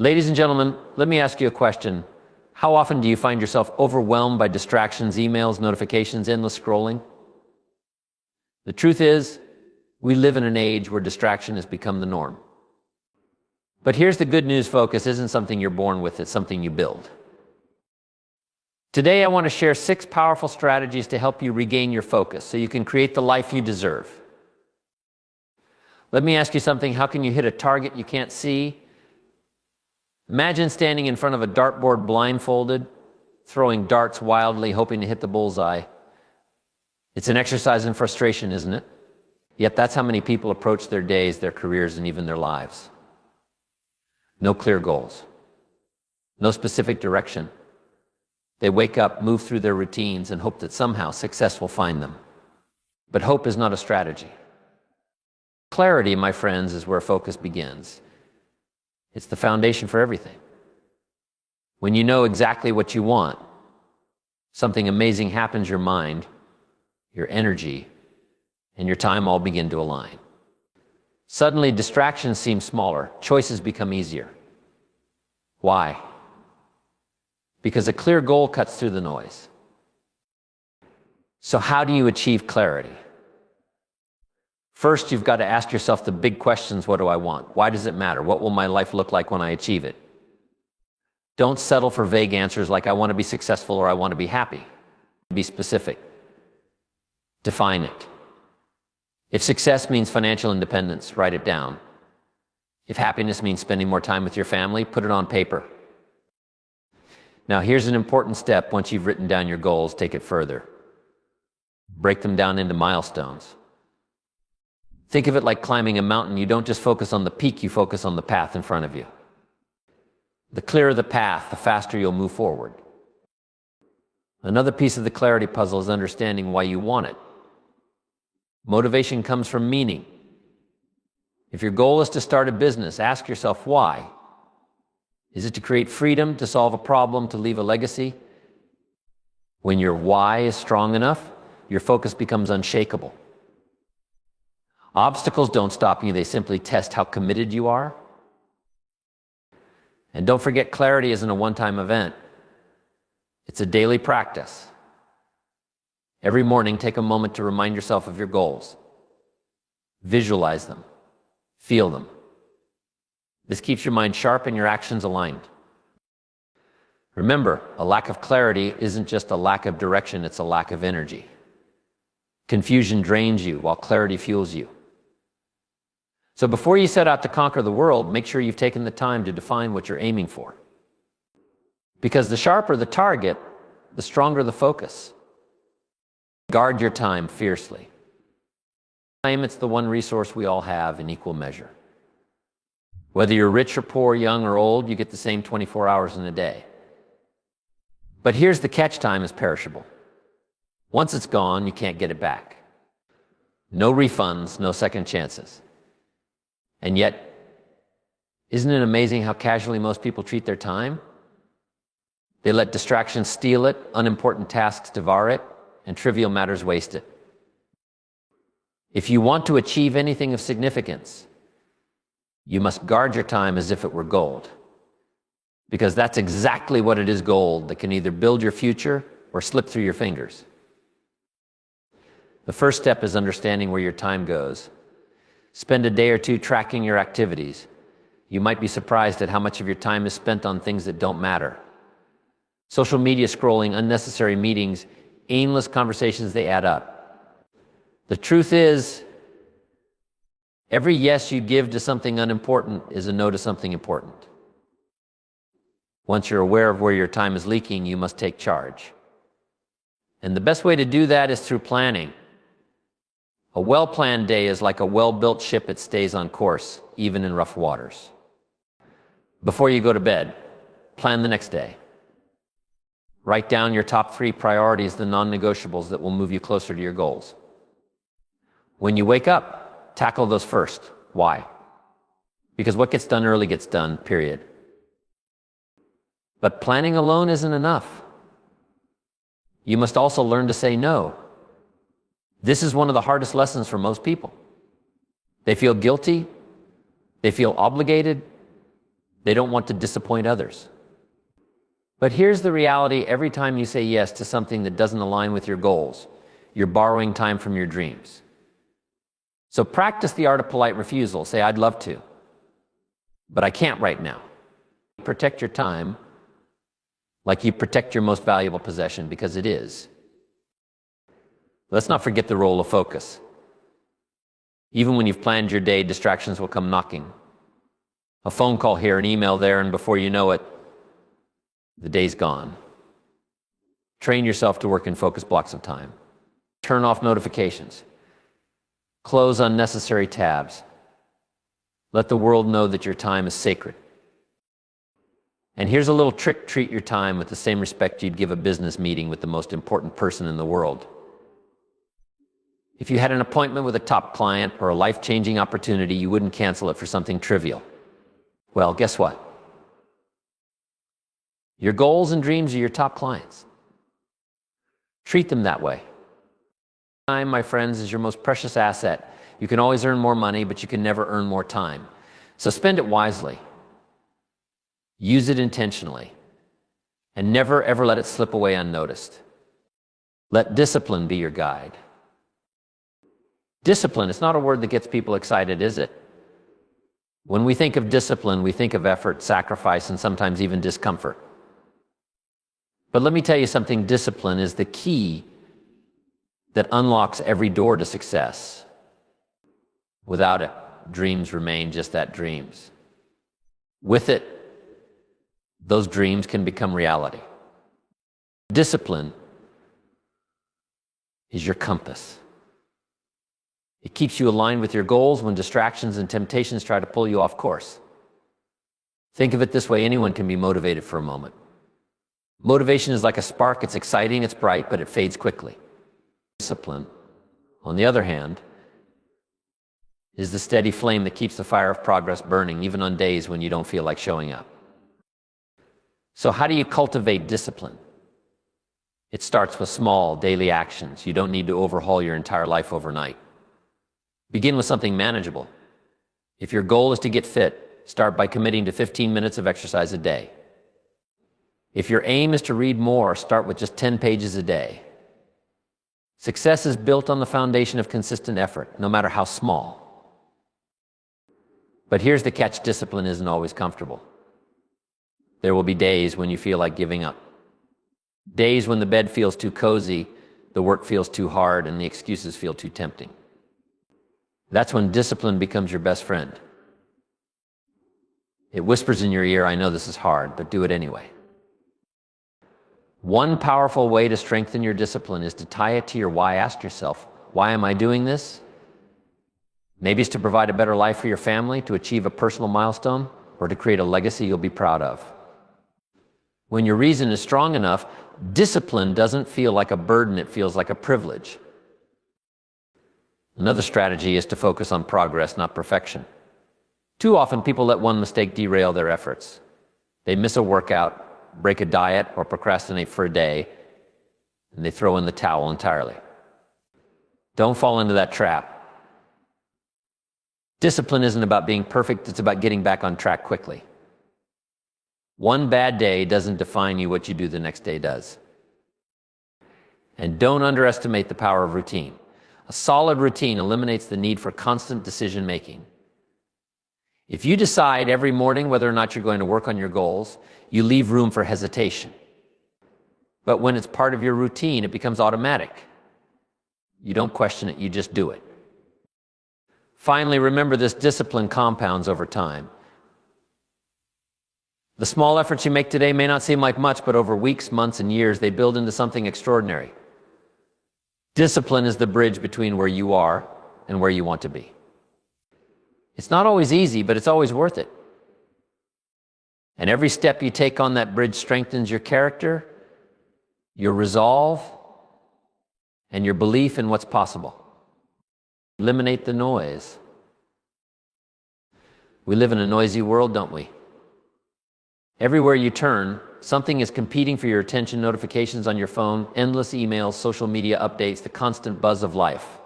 Ladies and gentlemen, let me ask you a question. How often do you find yourself overwhelmed by distractions, emails, notifications, endless scrolling? The truth is, we live in an age where distraction has become the norm. But here's the good news, focus isn't something you're born with, it's something you build. Today I want to share 6 powerful strategies to help you regain your focus so you can create the life you deserve. Let me ask you something. How can you hit a target you can't see? Imagine standing in front of a dartboard blindfolded, throwing darts wildly, hoping to hit the bullseye. It's an exercise in frustration, isn't it? Yet that's how many people approach their days, their careers, and even their lives. No clear goals. No specific direction. They wake up, move through their routines, and hope that somehow success will find them. But hope is not a strategy. Clarity, my friends, is where focus begins. It's the foundation for everything. When you know exactly what you want, something amazing happens. Your mind, your energy, and your time all begin to align. Suddenly, distractions seem smaller. Choices become easier. Why? Because a clear goal cuts through the noise. So how do you achieve clarity? First, you've got to ask yourself the big questions. What do I want? Why does it matter? What will my life look like when I achieve it? Don't settle for vague answers like I want to be successful or I want to be happy. Be specific. Define it. If success means financial independence, write it down. If happiness means spending more time with your family, put it on paper. Now, here's an important step. Once you've written down your goals, take it further. Break them down into milestones. Think of it like climbing a mountain. You don't just focus on the peak, you focus on the path in front of you. The clearer the path, the faster you'll move forward. Another piece of the clarity puzzle is understanding why you want it. Motivation comes from meaning. If your goal is to start a business, ask yourself why. Is it to create freedom, to solve a problem, to leave a legacy? When your why is strong enough, your focus becomes unshakable. Obstacles don't stop you, they simply test how committed you are. And don't forget, clarity isn't a one-time event. It's a daily practice. Every morning, take a moment to remind yourself of your goals. Visualize them. Feel them. This keeps your mind sharp and your actions aligned. Remember, a lack of clarity isn't just a lack of direction, it's a lack of energy. Confusion drains you while clarity fuels you. So before you set out to conquer the world, make sure you've taken the time to define what you're aiming for. Because the sharper the target, the stronger the focus. Guard your time fiercely. Time, it's the one resource we all have in equal measure. Whether you're rich or poor, young or old, you get the same 24 hours in a day. But here's the catch: time is perishable. Once it's gone, you can't get it back. No refunds, no second chances. And yet, isn't it amazing how casually most people treat their time? They let distractions steal it, unimportant tasks devour it, and trivial matters waste it. If you want to achieve anything of significance, you must guard your time as if it were gold. Because that's exactly what it is: gold that can either build your future or slip through your fingers. The first step is understanding where your time goes. Spend a day or two tracking your activities. You might be surprised at how much of your time is spent on things that don't matter. Social media scrolling, unnecessary meetings, aimless conversations, they add up. The truth is, every yes you give to something unimportant is a no to something important. Once you're aware of where your time is leaking, you must take charge. And the best way to do that is through planning. A well-planned day is like a well-built ship. It stays on course, even in rough waters. Before you go to bed, plan the next day. Write down your top 3 priorities, the non-negotiables that will move you closer to your goals. When you wake up, tackle those first. Why? Because what gets done early gets done, period. But planning alone isn't enough. You must also learn to say no. This is one of the hardest lessons for most people. They feel guilty, they feel obligated, They don't want to disappoint others. But here's the reality: every time you say yes to something that doesn't align with your goals, you're borrowing time from your dreams. So practice the art of polite refusal. Say, I'd love to, but I can't right now. Protect your time like you protect your most valuable possession, because it is. Let's not forget the role of focus. Even when you've planned your day, distractions will come knocking. A phone call here, an email there, and before you know it, the day's gone. Train yourself to work in focused blocks of time. Turn off notifications. Close unnecessary tabs. Let the world know that your time is sacred. And here's a little trick: treat your time with the same respect you'd give a business meeting with the most important person in the world. If you had an appointment with a top client or a life-changing opportunity, you wouldn't cancel it for something trivial. Well, guess what? Your goals and dreams are your top clients. Treat them that way. Time, my friends, is your most precious asset. You can always earn more money, but you can never earn more time. So spend it wisely. Use it intentionally. And never, ever let it slip away unnoticed. Let discipline be your guide. Discipline, it's not a word that gets people excited, is it? When we think of discipline, we think of effort, sacrifice, and sometimes even discomfort. But let me tell you something: discipline is the key that unlocks every door to success. Without it, dreams remain just that, dreams. With it, those dreams can become reality. Discipline is your compass. It keeps you aligned with your goals when distractions and temptations try to pull you off course. Think of it this way: anyone can be motivated for a moment. Motivation is like a spark. It's exciting, it's bright, but it fades quickly. Discipline, on the other hand, is the steady flame that keeps the fire of progress burning, even on days when you don't feel like showing up. So how do you cultivate discipline? It starts with small daily actions. You don't need to overhaul your entire life overnight. Begin with something manageable. If your goal is to get fit, start by committing to 15 minutes of exercise a day. If your aim is to read more, start with just 10 pages a day. Success is built on the foundation of consistent effort, no matter how small. But here's the catch: discipline isn't always comfortable. There will be days when you feel like giving up. Days when the bed feels too cozy, the work feels too hard, and the excuses feel too tempting. That's when discipline becomes your best friend. It whispers in your ear, I know this is hard, but do it anyway. One powerful way to strengthen your discipline is to tie it to your why. Ask yourself, why am I doing this? Maybe it's to provide a better life for your family, to achieve a personal milestone, or to create a legacy you'll be proud of. When your reason is strong enough, discipline doesn't feel like a burden, it feels like a privilege. Another strategy is to focus on progress, not perfection. Too often, people let one mistake derail their efforts. They miss a workout, break a diet, or procrastinate for a day, and they throw in the towel entirely. Don't fall into that trap. Discipline isn't about being perfect, it's about getting back on track quickly. One bad day doesn't define you; what you do the next day does. And don't underestimate the power of routine. A solid routine eliminates the need for constant decision making. If you decide every morning whether or not you're going to work on your goals, you leave room for hesitation. But when it's part of your routine, it becomes automatic. You don't question it, you just do it. Finally, remember this: discipline compounds over time. The small efforts you make today may not seem like much, but over weeks, months, and years, they build into something extraordinary. Discipline is the bridge between where you are and where you want to be. It's not always easy, but it's always worth it. And every step you take on that bridge strengthens your character, your resolve, and your belief in what's possible. Eliminate the noise. We live in a noisy world, don't we? Everywhere you turn, something is competing for your attention: notifications on your phone, endless emails, social media updates, the constant buzz of life.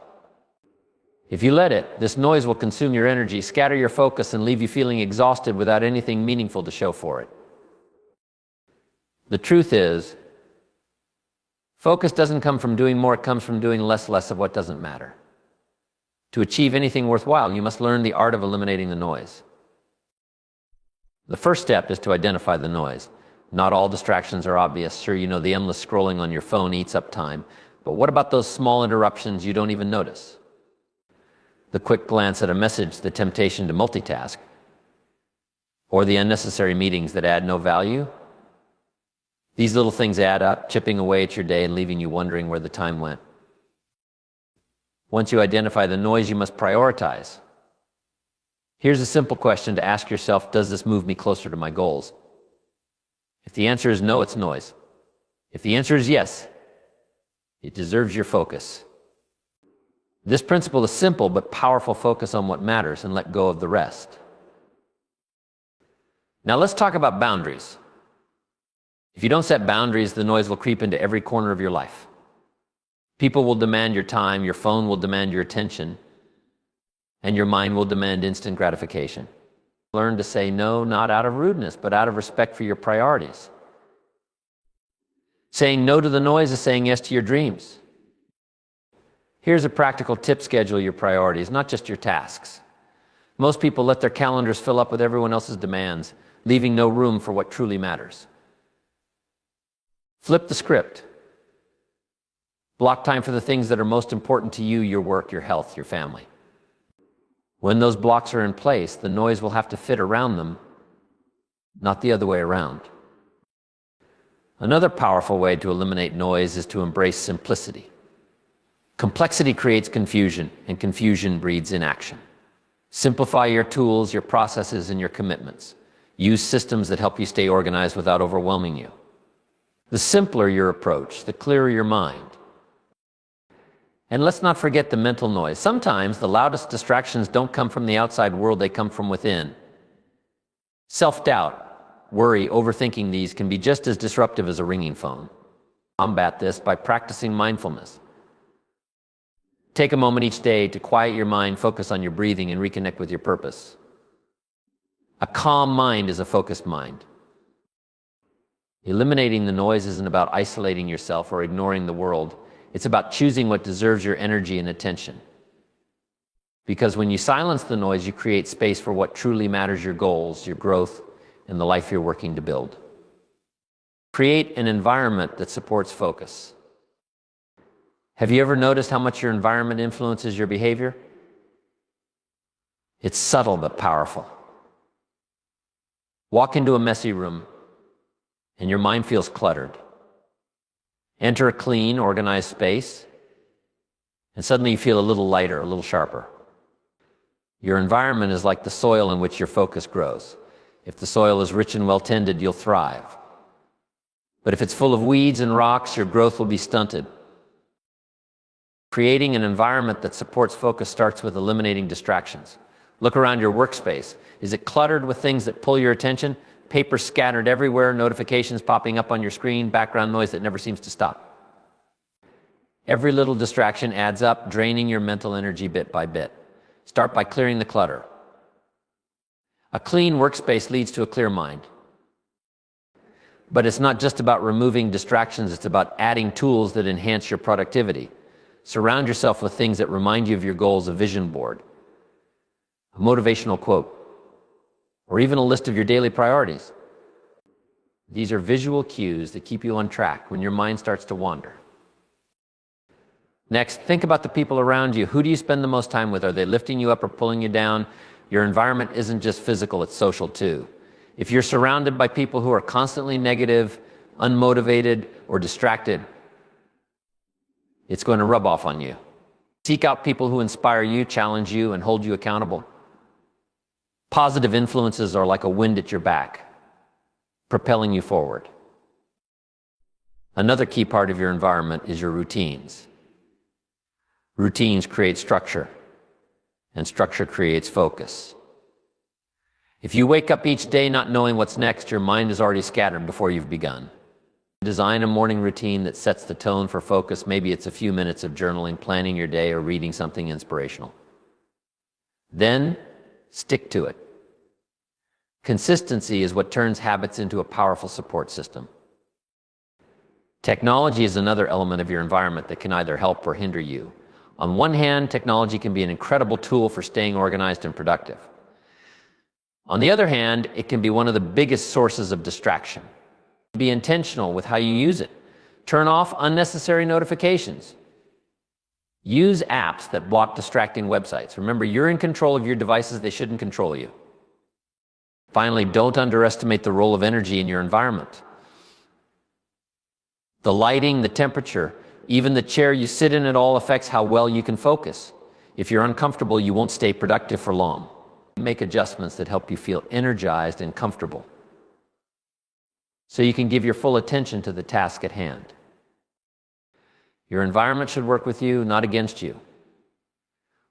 If you let it, this noise will consume your energy, scatter your focus, and leave you feeling exhausted without anything meaningful to show for it. The truth is, focus doesn't come from doing more, it comes from doing less of what doesn't matter. To achieve anything worthwhile, you must learn the art of eliminating the noise. The first step is to identify the noise. Not all distractions are obvious. Sure, you know the endless scrolling on your phone eats up time, but what about those small interruptions you don't even notice? The quick glance at a message, the temptation to multitask, or the unnecessary meetings that add no value? These little things add up, chipping away at your day and leaving you wondering where the time went. Once you identify the noise, you must prioritize. Here's a simple question to ask yourself: does this move me closer to my goals? If the answer is no, it's noise. If the answer is yes, it deserves your focus. This principle is simple but powerful. Focus on what matters and let go of the rest. Now let's talk about boundaries. If you don't set boundaries, the noise will creep into every corner of your life. People will demand your time, your phone will demand your attention, and your mind will demand instant gratification. Learn to say no, not out of rudeness, but out of respect for your priorities. Saying no to the noise is saying yes to your dreams. Here's a practical tip: schedule your priorities, not just your tasks. Most people let their calendars fill up with everyone else's demands, leaving no room for what truly matters. Flip the script. Block time for the things that are most important to you: your work, your health, your family. When those blocks are in place, the noise will have to fit around them, not the other way around. Another powerful way to eliminate noise is to embrace simplicity. Complexity creates confusion, and confusion breeds inaction. Simplify your tools, your processes, and your commitments. Use systems that help you stay organized without overwhelming you. The simpler your approach, the clearer your mind. And let's not forget the mental noise. Sometimes the loudest distractions don't come from the outside world, they come from within. Self-doubt, worry, overthinking, these can be just as disruptive as a ringing phone. Combat this by practicing mindfulness. Take a moment each day to quiet your mind, focus on your breathing, and reconnect with your purpose. A calm mind is a focused mind. Eliminating the noise isn't about isolating yourself or ignoring the world. It's about choosing what deserves your energy and attention. Because when you silence the noise, you create space for what truly matters: your goals, your growth, and the life you're working to build. Create an environment that supports focus. Have you ever noticed how much your environment influences your behavior? It's subtle but powerful. Walk into a messy room and your mind feels cluttered. Enter a clean, organized space, and suddenly you feel a little lighter, a little sharper. Your environment is like the soil in which your focus grows. If the soil is rich and well-tended, you'll thrive. But if it's full of weeds and rocks, your growth will be stunted. Creating an environment that supports focus starts with eliminating distractions. Look around your workspace. Is it cluttered with things that pull your attention? Paper scattered everywhere, notifications popping up on your screen, background noise that never seems to stop. Every little distraction adds up, draining your mental energy bit by bit. Start by clearing the clutter. A clean workspace leads to a clear mind. But it's not just about removing distractions, it's about adding tools that enhance your productivity. Surround yourself with things that remind you of your goals: a vision board, a motivational quote, or even a list of your daily priorities. These are visual cues that keep you on track when your mind starts to wander. Next, think about the people around you. Who do you spend the most time with? Are they lifting you up or pulling you down? Your environment isn't just physical, it's social too. If you're surrounded by people who are constantly negative, unmotivated, or distracted, it's going to rub off on you. Seek out people who inspire you, challenge you, and hold you accountable. Positive influences are like a wind at your back, propelling you forward. Another key part of your environment is your routines. Routines create structure, and structure creates focus. If you wake up each day not knowing what's next, your mind is already scattered before you've begun. Design a morning routine that sets the tone for focus. Maybe it's a few minutes of journaling, planning your day, or reading something inspirational. Then stick to it. Consistency is what turns habits into a powerful support system. Technology is another element of your environment that can either help or hinder you. On one hand, technology can be an incredible tool for staying organized and productive. On the other hand, it can be one of the biggest sources of distraction. Be intentional with how you use it. Turn off unnecessary notifications. Use apps that block distracting websites. Remember, you're in control of your devices. They shouldn't control you. Finally, don't underestimate the role of energy in your environment. The lighting, the temperature, even the chair you sit in, it all affects how well you can focus. If you're uncomfortable, you won't stay productive for long. Make adjustments that help you feel energized and comfortable, so you can give your full attention to the task at hand. Your environment should work with you, not against you.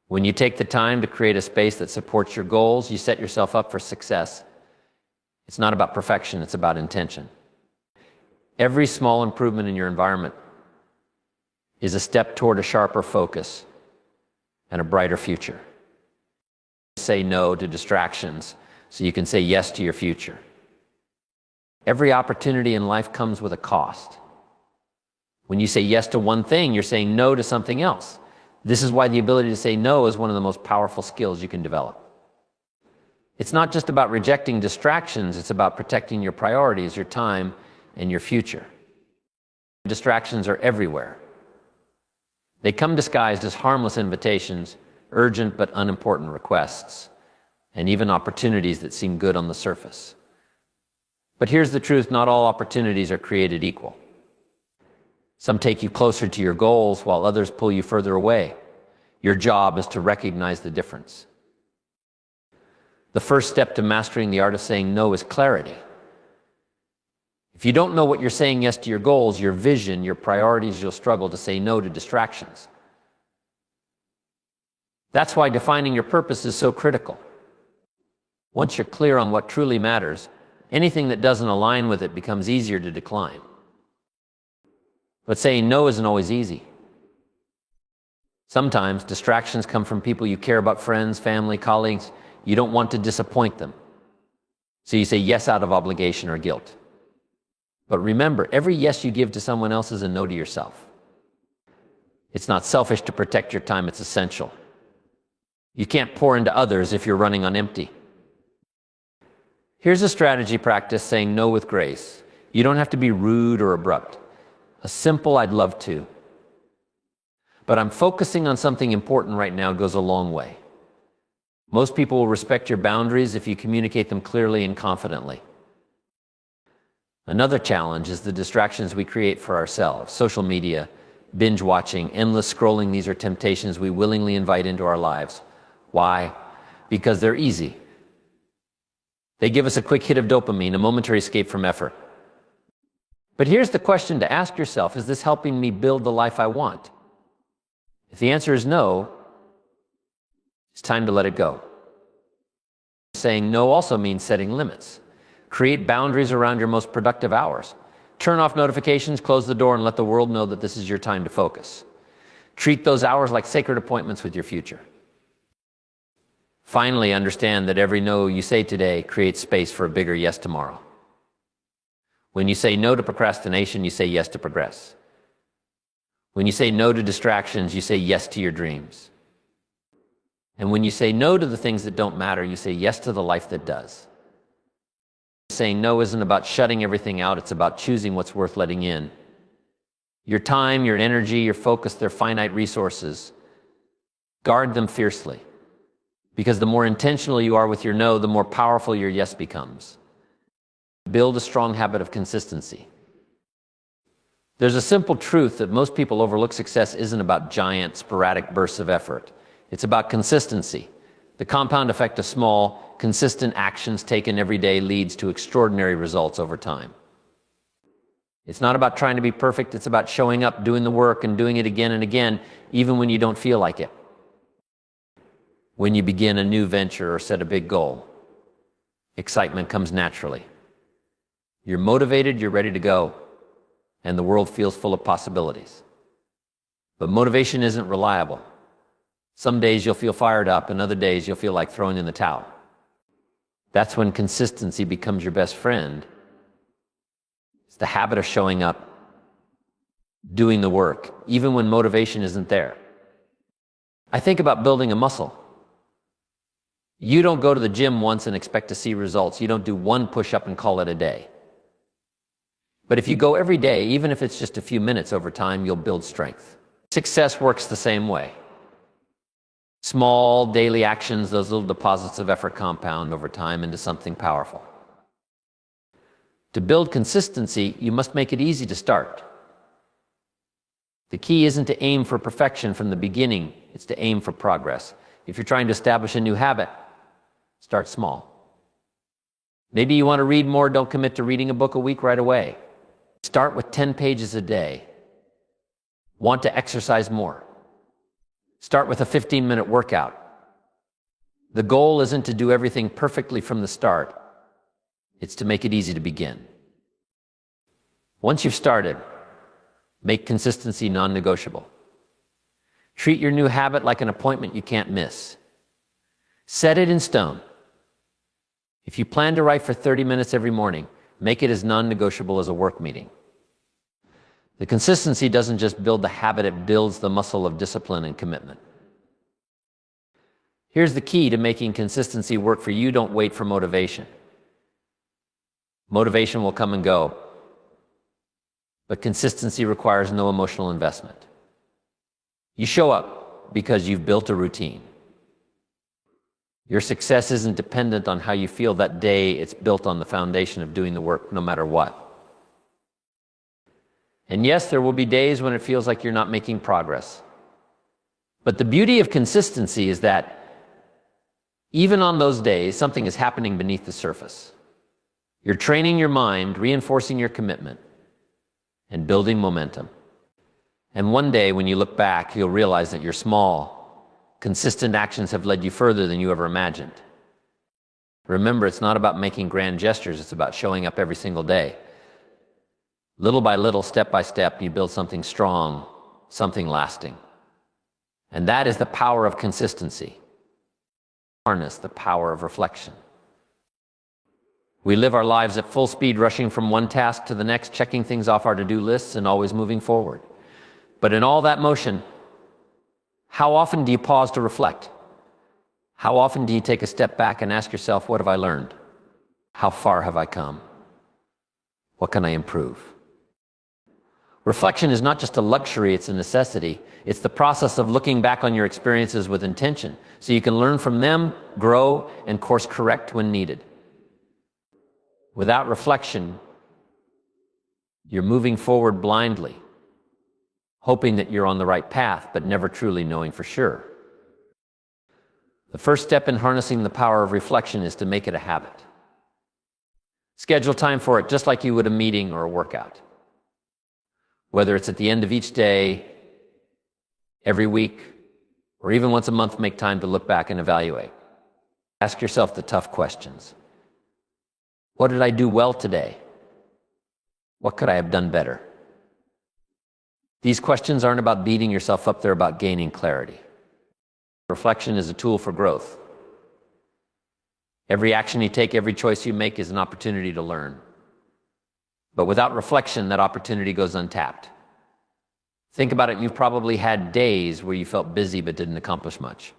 When you take the time to create a space that supports your goals, you set yourself up for success. It's not about perfection, it's about intention. Every small improvement in your environment is a step toward a sharper focus and a brighter future. Say no to distractions so you can say yes to your future. Every opportunity in life comes with a cost. When you say yes to one thing, you're saying no to something else. This is why the ability to say no is one of the most powerful skills you can develop. It's not just about rejecting distractions, it's about protecting your priorities, your time, and your future. Distractions are everywhere. They come disguised as harmless invitations, urgent but unimportant requests, and even opportunities that seem good on the surface. But here's the truth, not all opportunities are created equal. Some take you closer to your goals, while others pull you further away. Your job is to recognize the difference. The first step to mastering the art of saying no is clarity. If you don't know what you're saying yes to your goals, your vision, your priorities, you'll struggle to say no to distractions. That's why defining your purpose is so critical. Once you're clear on what truly matters, anything that doesn't align with it becomes easier to decline. But saying no isn't always easy. Sometimes distractions come from people you care about, friends, family, colleagues. You don't want to disappoint them, so you say yes out of obligation or guilt. But remember, every yes you give to someone else is a no to yourself. It's not selfish to protect your time, it's essential. You can't pour into others if you're running on empty. Here's a strategy practice saying no with grace. You don't have to be rude or abrupt. A simple "I'd love to, but I'm focusing on something important right now" goes a long way. Most people will respect your boundaries if you communicate them clearly and confidently. Another challenge is the distractions we create for ourselves. Social media, binge watching, endless scrolling, these are temptations we willingly invite into our lives. Why? Because they're easy. They give us a quick hit of dopamine, a momentary escape from effort. But here's the question to ask yourself: is this helping me build the life I want? If the answer is no, it's time to let it go. Saying no also means setting limits. Create boundaries around your most productive hours. Turn off notifications, close the door, and let the world know that this is your time to focus. Treat those hours like sacred appointments with your future. Finally, understand that every no you say today creates space for a bigger yes tomorrow. When you say no to procrastination, you say yes to progress. When you say no to distractions, you say yes to your dreams. And when you say no to the things that don't matter, you say yes to the life that does. Saying no isn't about shutting everything out, it's about choosing what's worth letting in. Your time, your energy, your focus, they're finite resources. Guard them fiercely, because the more intentional you are with your no, the more powerful your yes becomes. Build a strong habit of consistency. There's a simple truth that most people overlook: success isn't about giant, sporadic bursts of effort. It's about consistency. The compound effect of small, consistent actions taken every day leads to extraordinary results over time. It's not about trying to be perfect, it's about showing up, doing the work, and doing it again and again, even when you don't feel like it. When you begin a new venture or set a big goal, excitement comes naturally. You're motivated, you're ready to go, and the world feels full of possibilities. But motivation isn't reliable. Some days you'll feel fired up, and other days you'll feel like throwing in the towel. That's when consistency becomes your best friend. It's the habit of showing up, doing the work, even when motivation isn't there. I think about building a muscle. You don't go to the gym once and expect to see results. You don't do one push-up and call it a day. But if you go every day, even if it's just a few minutes over time, you'll build strength. Success works the same way. Small daily actions, those little deposits of effort compound over time into something powerful. To build consistency, you must make it easy to start. The key isn't to aim for perfection from the beginning, it's to aim for progress. If you're trying to establish a new habit, start small. Maybe you want to read more, don't commit to reading a book a week right away. Start with 10 pages a day. Want to exercise more? Start with a 15-minute workout. The goal isn't to do everything perfectly from the start. It's to make it easy to begin. Once you've started, make consistency non-negotiable. Treat your new habit like an appointment you can't miss. Set it in stone. If you plan to write for 30 minutes every morning, make it as non-negotiable as a work meeting. The consistency doesn't just build the habit, it builds the muscle of discipline and commitment. Here's the key to making consistency work for you: don't wait for motivation. Motivation will come and go, but consistency requires no emotional investment. You show up because you've built a routine. Your success isn't dependent on how you feel that day, it's built on the foundation of doing the work no matter what. And yes, there will be days when it feels like you're not making progress. But the beauty of consistency is that even on those days, something is happening beneath the surface. You're training your mind, reinforcing your commitment, and building momentum. And one day when you look back, you'll realize that your small, consistent actions have led you further than you ever imagined. Remember, it's not about making grand gestures, it's about showing up every single day. Little by little, step by step, you build something strong, something lasting. And that is the power of consistency. Harness the power of reflection. We live our lives at full speed, rushing from one task to the next, checking things off our to-do lists and always moving forward. But in all that motion, how often do you pause to reflect? How often do you take a step back and ask yourself, what have I learned? How far have I come? What can I improve? Reflection is not just a luxury, it's a necessity. It's the process of looking back on your experiences with intention, so you can learn from them, grow, and course correct when needed. Without reflection, you're moving forward blindly, hoping that you're on the right path, but never truly knowing for sure. The first step in harnessing the power of reflection is to make it a habit. Schedule time for it just like you would a meeting or a workout. Whether it's at the end of each day, every week, or even once a month, make time to look back and evaluate. Ask yourself the tough questions. What did I do well today? What could I have done better? These questions aren't about beating yourself up, they're about gaining clarity. Reflection is a tool for growth. Every action you take, every choice you make is an opportunity to learn. But without reflection, that opportunity goes untapped. Think about it, you've probably had days where you felt busy but didn't accomplish much.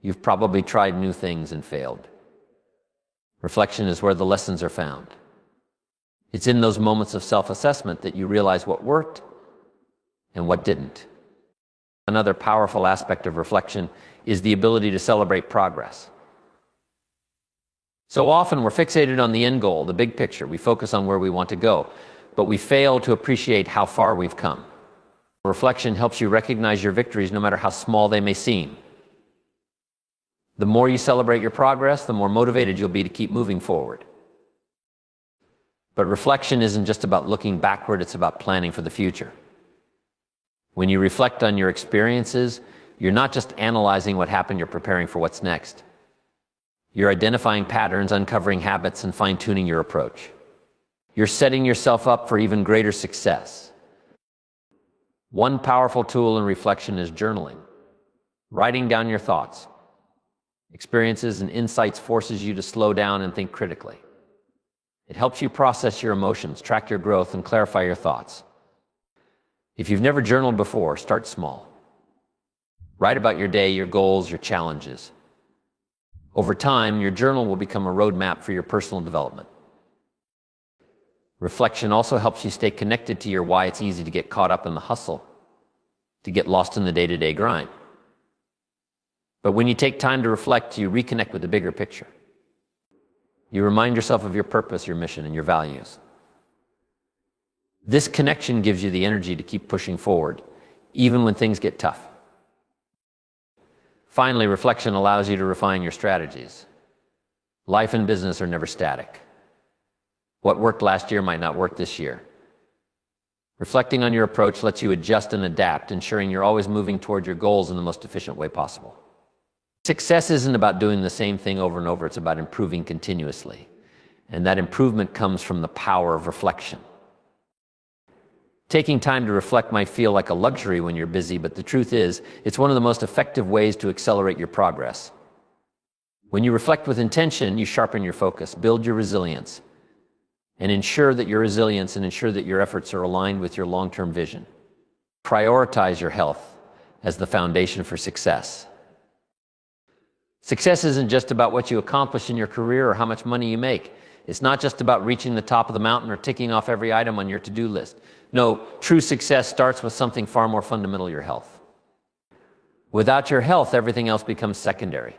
You've probably tried new things and failed. Reflection is where the lessons are found. It's in those moments of self-assessment that you realize what worked and what didn't. Another powerful aspect of reflection is the ability to celebrate progress. So often we're fixated on the end goal, the big picture. We focus on where we want to go, but we fail to appreciate how far we've come. Reflection helps you recognize your victories no matter how small they may seem. The more you celebrate your progress, the more motivated you'll be to keep moving forward. But reflection isn't just about looking backward, it's about planning for the future. When you reflect on your experiences, you're not just analyzing what happened, you're preparing for what's next. You're identifying patterns, uncovering habits, and fine-tuning your approach. You're setting yourself up for even greater success. One powerful tool in reflection is journaling. Writing down your thoughts, experiences, and insights forces you to slow down and think critically. It helps you process your emotions, track your growth, and clarify your thoughts. If you've never journaled before, start small. Write about your day, your goals, your challenges. Over time, your journal will become a roadmap for your personal development. Reflection also helps you stay connected to your why. It's easy to get caught up in the hustle, to get lost in the day-to-day grind. But when you take time to reflect, you reconnect with the bigger picture. You remind yourself of your purpose, your mission, and your values. This connection gives you the energy to keep pushing forward, even when things get tough. Finally, reflection allows you to refine your strategies. Life and business are never static. What worked last year might not work this year. Reflecting on your approach lets you adjust and adapt, ensuring you're always moving toward your goals in the most efficient way possible. Success isn't about doing the same thing over and over, it's about improving continuously. And that improvement comes from the power of reflection. Taking time to reflect might feel like a luxury when you're busy, but the truth is, it's one of the most effective ways to accelerate your progress. When you reflect with intention, you sharpen your focus, build your resilience, and ensure that your efforts are aligned with your long-term vision. Prioritize your health as the foundation for success. Success isn't just about what you accomplish in your career or how much money you make. It's not just about reaching the top of the mountain or ticking off every item on your to-do list. No, true success starts with something far more fundamental: your health. Without your health, everything else becomes secondary.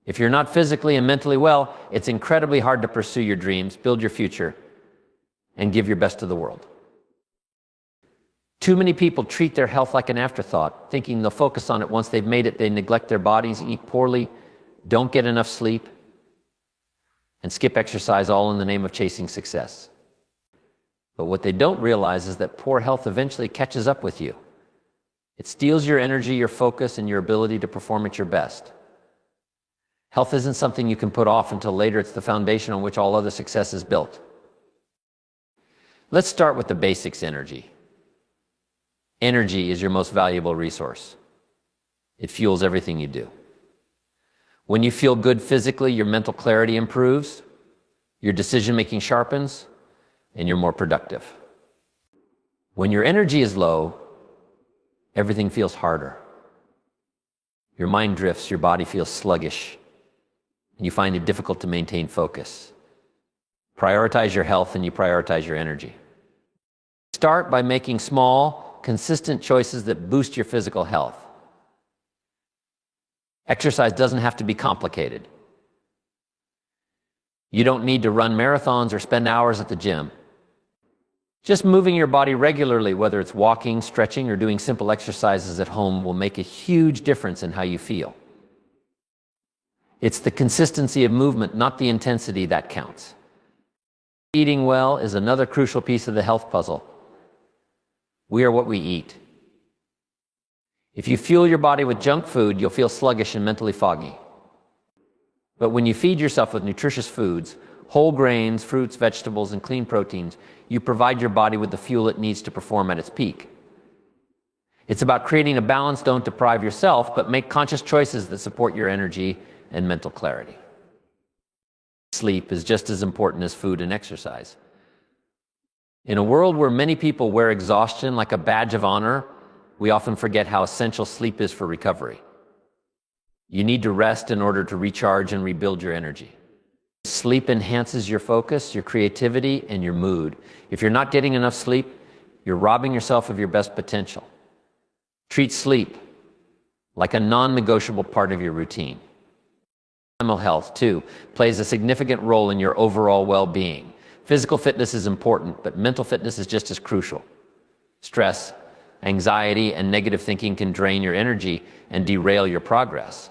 If you're not physically and mentally well, it's incredibly hard to pursue your dreams, build your future, and give your best to the world. Too many people treat their health like an afterthought, thinking they'll focus on it once they've made it. They neglect their bodies, eat poorly, don't get enough sleep, and skip exercise, all in the name of chasing success. But what they don't realize is that poor health eventually catches up with you. It steals your energy, your focus, and your ability to perform at your best. Health isn't something you can put off until later. It's the foundation on which all other success is built. Let's start with the basics: energy. Energy is your most valuable resource. It fuels everything you do. When you feel good physically, your mental clarity improves, your decision-making sharpens, and you're more productive. When your energy is low, everything feels harder. Your mind drifts, your body feels sluggish, and you find it difficult to maintain focus. Prioritize your health and you prioritize your energy. Start by making small, consistent choices that boost your physical health. Exercise doesn't have to be complicated. You don't need to run marathons or spend hours at the gym. Just moving your body regularly, whether it's walking, stretching, or doing simple exercises at home, will make a huge difference in how you feel. It's the consistency of movement, not the intensity, that counts. Eating well is another crucial piece of the health puzzle. We are what we eat. If you fuel your body with junk food, you'll feel sluggish and mentally foggy. But when you feed yourself with nutritious foods, whole grains, fruits, vegetables, and clean proteins, you provide your body with the fuel it needs to perform at its peak. It's about creating a balance. Don't deprive yourself, but make conscious choices that support your energy and mental clarity. Sleep is just as important as food and exercise. In a world where many people wear exhaustion like a badge of honor, we often forget how essential sleep is for recovery. You need to rest in order to recharge and rebuild your energy. Sleep enhances your focus, your creativity, and your mood. If you're not getting enough sleep, you're robbing yourself of your best potential. Treat sleep like a non-negotiable part of your routine. Mental health, too, plays a significant role in your overall well-being. Physical fitness is important, but mental fitness is just as crucial. Stress, anxiety, and negative thinking can drain your energy and derail your progress.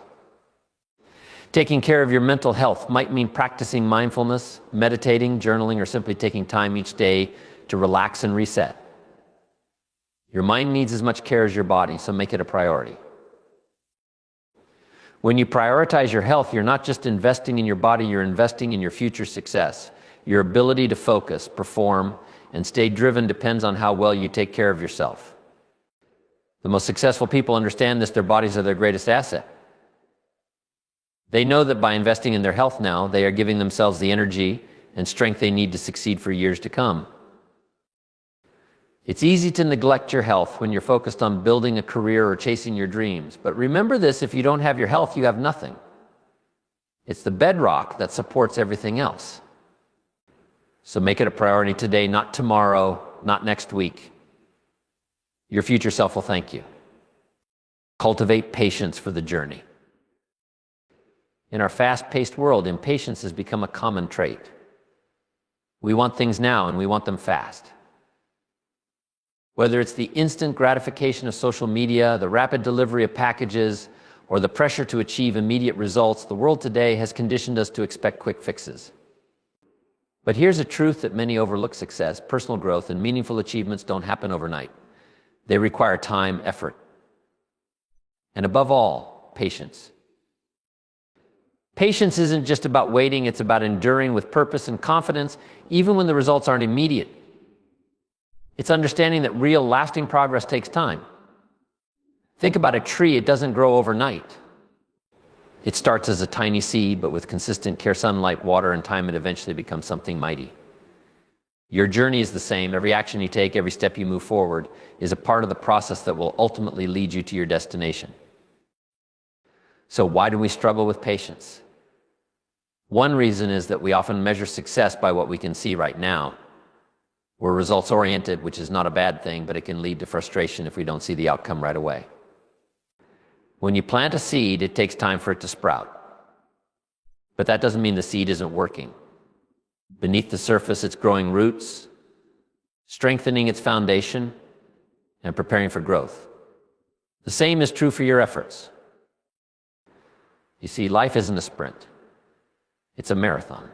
Taking care of your mental health might mean practicing mindfulness, meditating, journaling, or simply taking time each day to relax and reset. Your mind needs as much care as your body, so make it a priority. When you prioritize your health, you're not just investing in your body, you're investing in your future success. Your ability to focus, perform, and stay driven depends on how well you take care of yourself. The most successful people understand this. Their bodies are their greatest asset. They know that by investing in their health now, they are giving themselves the energy and strength they need to succeed for years to come. It's easy to neglect your health when you're focused on building a career or chasing your dreams. But remember this, if you don't have your health, you have nothing. It's the bedrock that supports everything else. So make it a priority today, not tomorrow, not next week. Your future self will thank you. Cultivate patience for the journey. In our fast-paced world, impatience has become a common trait. We want things now and we want them fast. Whether it's the instant gratification of social media, the rapid delivery of packages, or the pressure to achieve immediate results, the world today has conditioned us to expect quick fixes. But here's a truth that many overlook: success, personal growth, and meaningful achievements don't happen overnight. They require time, effort, and above all, patience. Patience isn't just about waiting, it's about enduring with purpose and confidence, even when the results aren't immediate. It's understanding that real, lasting progress takes time. Think about a tree. It doesn't grow overnight. It starts as a tiny seed, but with consistent care, sunlight, water, and time, it eventually becomes something mighty. Your journey is the same. Every action you take, every step you move forward is a part of the process that will ultimately lead you to your destination. So why do we struggle with patience? One reason is that we often measure success by what we can see right now. We're results-oriented, which is not a bad thing, but it can lead to frustration if we don't see the outcome right away. When you plant a seed, it takes time for it to sprout. But that doesn't mean the seed isn't working. Beneath the surface, it's growing roots, strengthening its foundation, and preparing for growth. The same is true for your efforts. You see, life isn't a sprint. It's a marathon.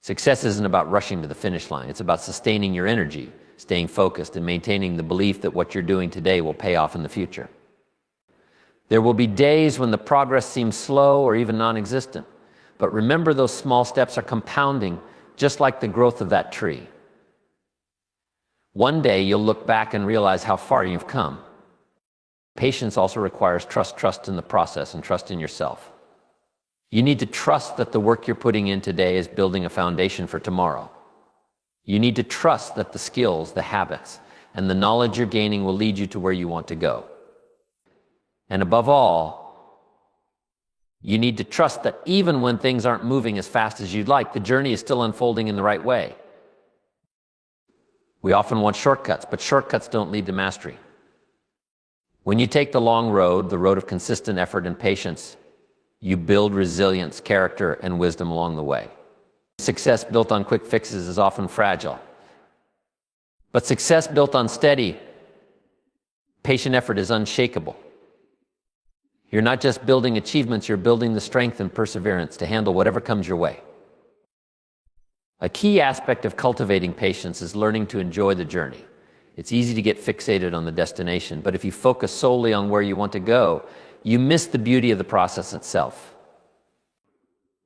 Success isn't about rushing to the finish line. It's about sustaining your energy, staying focused, and maintaining the belief that what you're doing today will pay off in the future. There will be days when the progress seems slow or even non-existent. But remember, those small steps are compounding, just like the growth of that tree. One day you'll look back and realize how far you've come. Patience also requires trust in the process and trust in yourself. You need to trust that the work you're putting in today is building a foundation for tomorrow. You need to trust that the skills, the habits, and the knowledge you're gaining will lead you to where you want to go. And above all, you need to trust that even when things aren't moving as fast as you'd like, the journey is still unfolding in the right way. We often want shortcuts, but shortcuts don't lead to mastery. When you take the long road, the road of consistent effort and patience, you build resilience, character, and wisdom along the way. Success built on quick fixes is often fragile. But success built on steady, patient effort is unshakable. You're not just building achievements, you're building the strength and perseverance to handle whatever comes your way. A key aspect of cultivating patience is learning to enjoy the journey. It's easy to get fixated on the destination, but if you focus solely on where you want to go, you miss the beauty of the process itself.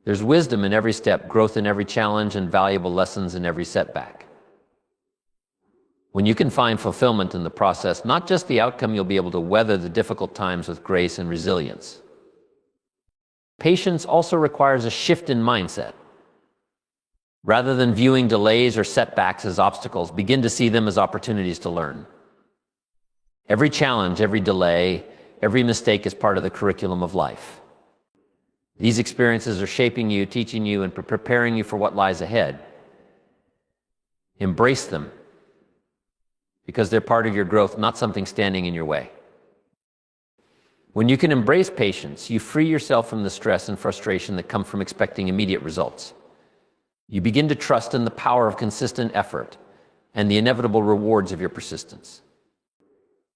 There's wisdom in every step, growth in every challenge, and valuable lessons in every setback. When you can find fulfillment in the process, not just the outcome, you'll be able to weather the difficult times with grace and resilience. Patience also requires a shift in mindset. Rather than viewing delays or setbacks as obstacles, begin to see them as opportunities to learn. Every challenge, every delay, every mistake is part of the curriculum of life. These experiences are shaping you, teaching you, and preparing you for what lies ahead. Embrace them, because they're part of your growth, not something standing in your way. When you can embrace patience, you free yourself from the stress and frustration that come from expecting immediate results. You begin to trust in the power of consistent effort and the inevitable rewards of your persistence.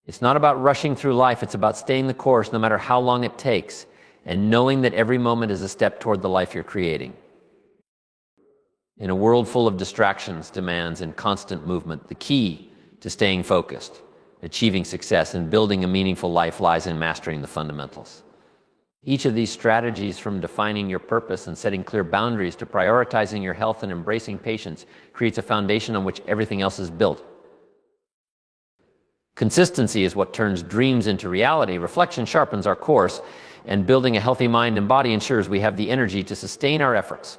It's not about rushing through life, it's about staying the course no matter how long it takes, and knowing that every moment is a step toward the life you're creating. In a world full of distractions, demands, and constant movement, the key to staying focused, achieving success, and building a meaningful life lies in mastering the fundamentals. Each of these strategies, from defining your purpose and setting clear boundaries to prioritizing your health and embracing patience, creates a foundation on which everything else is built. Consistency is what turns dreams into reality. Reflection sharpens our course, and building a healthy mind and body ensures we have the energy to sustain our efforts.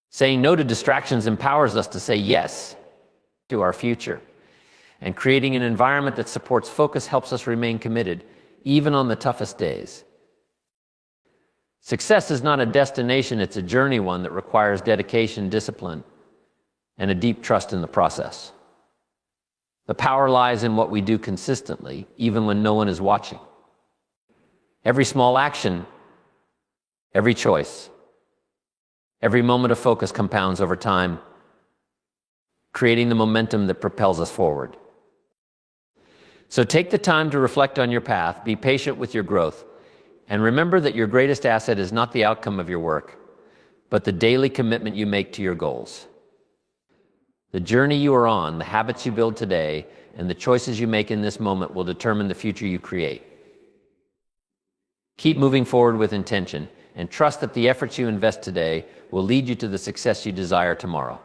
Saying no to distractions empowers us to say yes to our future. And creating an environment that supports focus helps us remain committed, even on the toughest days. Success is not a destination, it's a journey, one that requires dedication, discipline, and a deep trust in the process. The power lies in what we do consistently, even when no one is watching. Every small action, every choice, every moment of focus compounds over time, creating the momentum that propels us forward. So take the time to reflect on your path, be patient with your growth, and remember that your greatest asset is not the outcome of your work, but the daily commitment you make to your goals. The journey you are on, the habits you build today, and the choices you make in this moment will determine the future you create. Keep moving forward with intention, and trust that the efforts you invest today will lead you to the success you desire tomorrow.